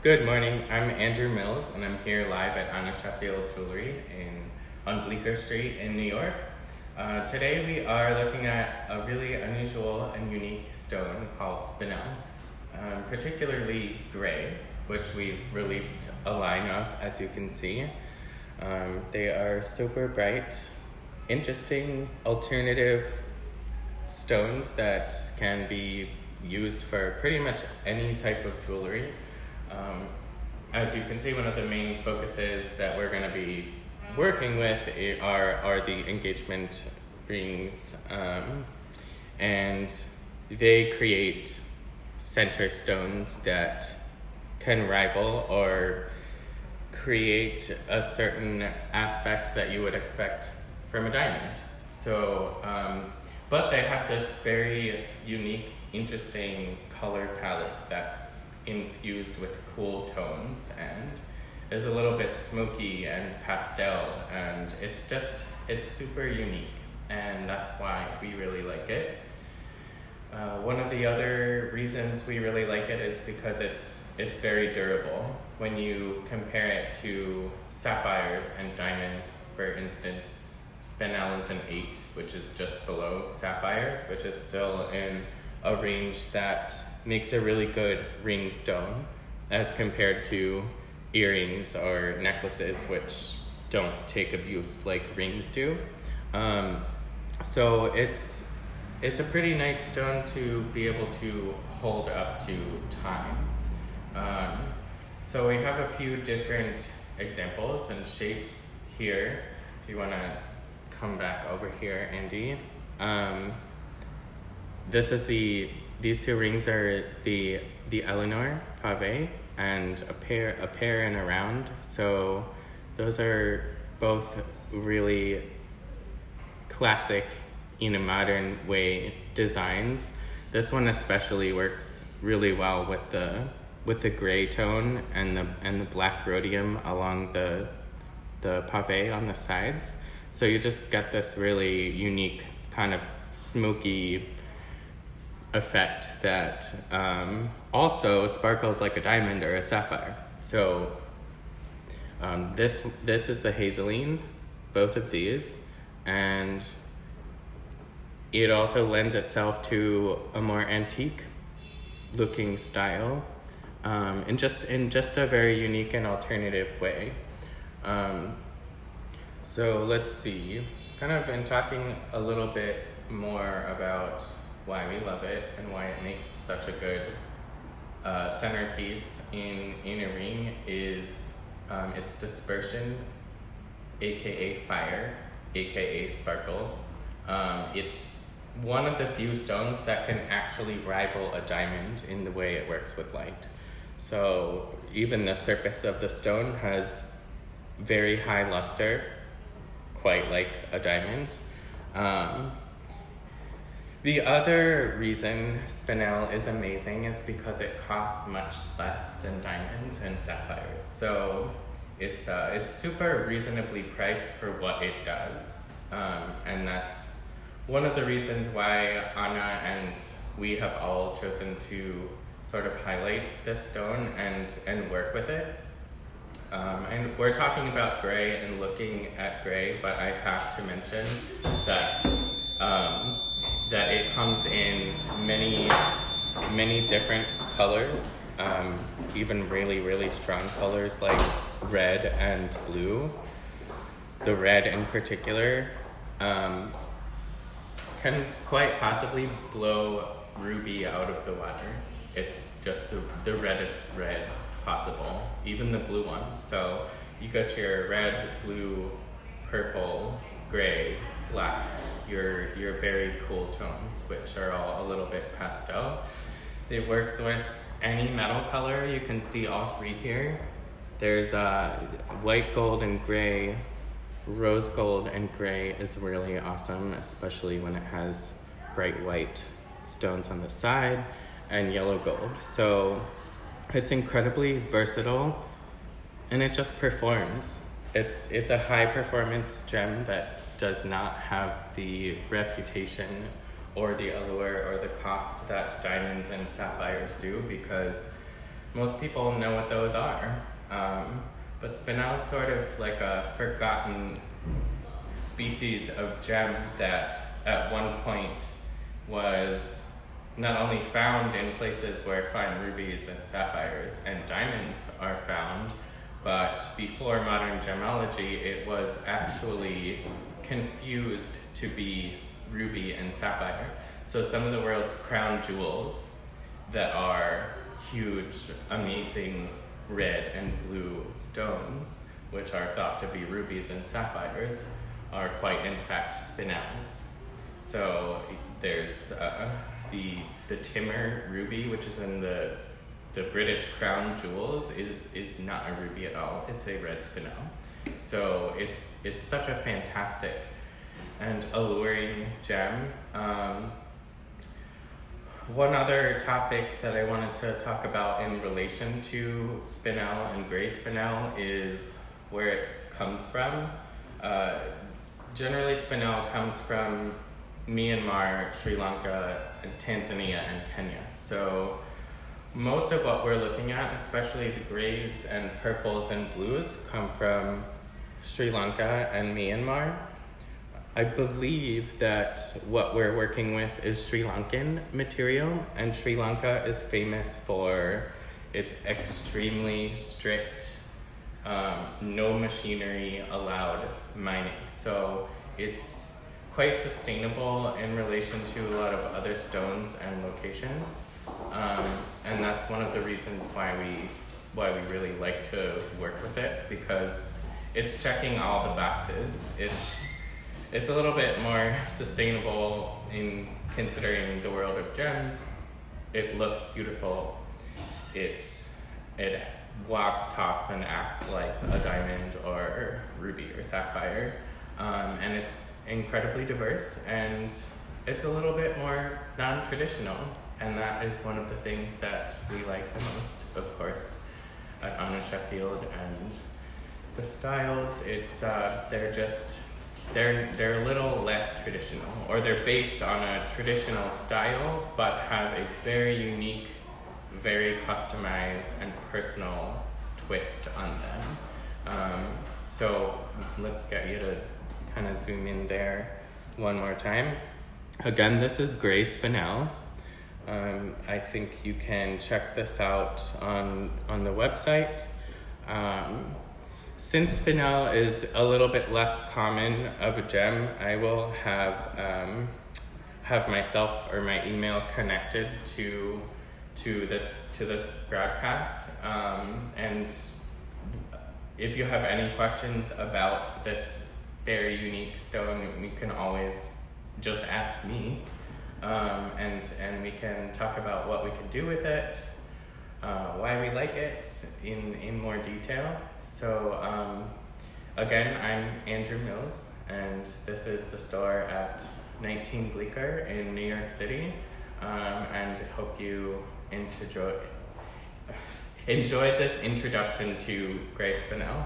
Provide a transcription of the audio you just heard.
Good morning, I'm Andrew Mills and I'm here live at Anna Sheffield Jewelry on Bleecker Street in New York. Today we are looking at a really unusual and unique stone called Spinel, particularly gray, which we've released a line of, as you can see. They are super bright, interesting, alternative stones that can be used for pretty much any type of jewelry. As you can see, one of the main focuses that we're going to be working with are the engagement rings, and they create center stones that can rival or create a certain aspect that you would expect from a diamond. So, but they have this very unique, interesting color palette that's infused with cool tones and is a little bit smoky and pastel, and it's super unique, and that's why we really like it. One of the other reasons we really like it is because it's very durable. When you compare it to sapphires and diamonds, for instance, Spinel is an 8, which is just below sapphire, which is still in a range that makes a really good ring stone as compared to earrings or necklaces, which don't take abuse like rings do. So it's a pretty nice stone to be able to hold up to time. So we have a few different examples and shapes here. If you want to come back over here, Andy. These two rings are the Eleanor Pave and a pair and a round. So those are both really classic, in a modern way, designs. This one especially works really well with the gray tone and the black rhodium along the pave on the sides. So you just get this really unique kind of smoky effect that also sparkles like a diamond or a sapphire. So this is the Hazeline, both of these, and it also lends itself to a more antique looking style, in just a very unique and alternative way. So let's see, kind of in talking a little bit more about why we love it and why it makes such a good centerpiece in a ring is its dispersion, aka fire, aka sparkle. It's one of the few stones that can actually rival a diamond in the way it works with light. So even the surface of the stone has very high luster, quite like a diamond. The other reason Spinel is amazing is because it costs much less than diamonds and sapphires. So it's super reasonably priced for what it does. And that's one of the reasons why Anna and we have all chosen to sort of highlight this stone and work with it. And we're talking about gray and looking at gray, but I have to mention that it comes in many different colors, even really, really strong colors like red and blue. The red in particular can quite possibly blow ruby out of the water. It's just the reddest red possible, even the blue one. So you got your red, blue, purple, gray, black, your very cool tones, which are all a little bit pastel. It works with any metal color. You can see all three here. There's white gold and gray. Rose gold and gray is really awesome, especially when it has bright white stones on the side, and yellow gold. So it's incredibly versatile, and it just performs. It's a high performance gem that does not have the reputation or the allure or the cost that diamonds and sapphires do, because most people know what those are. But Spinel is sort of like a forgotten species of gem that at one point was not only found in places where fine rubies and sapphires and diamonds are found, but before modern gemology, it was actually confused to be ruby and sapphire. So some of the world's crown jewels that are huge, amazing red and blue stones, which are thought to be rubies and sapphires, are quite in fact spinels. So there's the Timor ruby, which is in the British crown jewels, is not a ruby at all. It's a red spinel. So it's such a fantastic and alluring gem. One other topic that I wanted to talk about in relation to Spinel and Grey Spinel is where it comes from. Generally, Spinel comes from Myanmar, Sri Lanka, Tanzania, and Kenya. So most of what we're looking at, especially the grays and purples and blues, come from Sri Lanka and Myanmar. I believe that what we're working with is Sri Lankan material, and Sri Lanka is famous for its extremely strict, no machinery allowed mining. So it's quite sustainable in relation to a lot of other stones and locations. And that's one of the reasons why we really like to work with it, because it's checking all the boxes. It's a little bit more sustainable in considering the world of gems. It looks beautiful. It walks, talks, and acts like a diamond or ruby or sapphire. And it's incredibly diverse, and it's a little bit more non-traditional. And that is one of the things that we like the most, of course, at Anna Sheffield. And the styles, they're a little less traditional, or they're based on a traditional style, but have a very unique, very customized and personal twist on them. So let's get you to kind of zoom in there one more time. Again, this is Grey Spinel. I think you can check this out on the website. Since Spinel is a little bit less common of a gem, I will have myself or my email connected to this broadcast. And if you have any questions about this very unique stone, you can always just ask me. And we can talk about what we can do with it, why we like it in more detail. So again, I'm Andrew Mills, and this is the store at 19 Bleecker in New York City, and hope you enjoyed this introduction to Grey Spinel.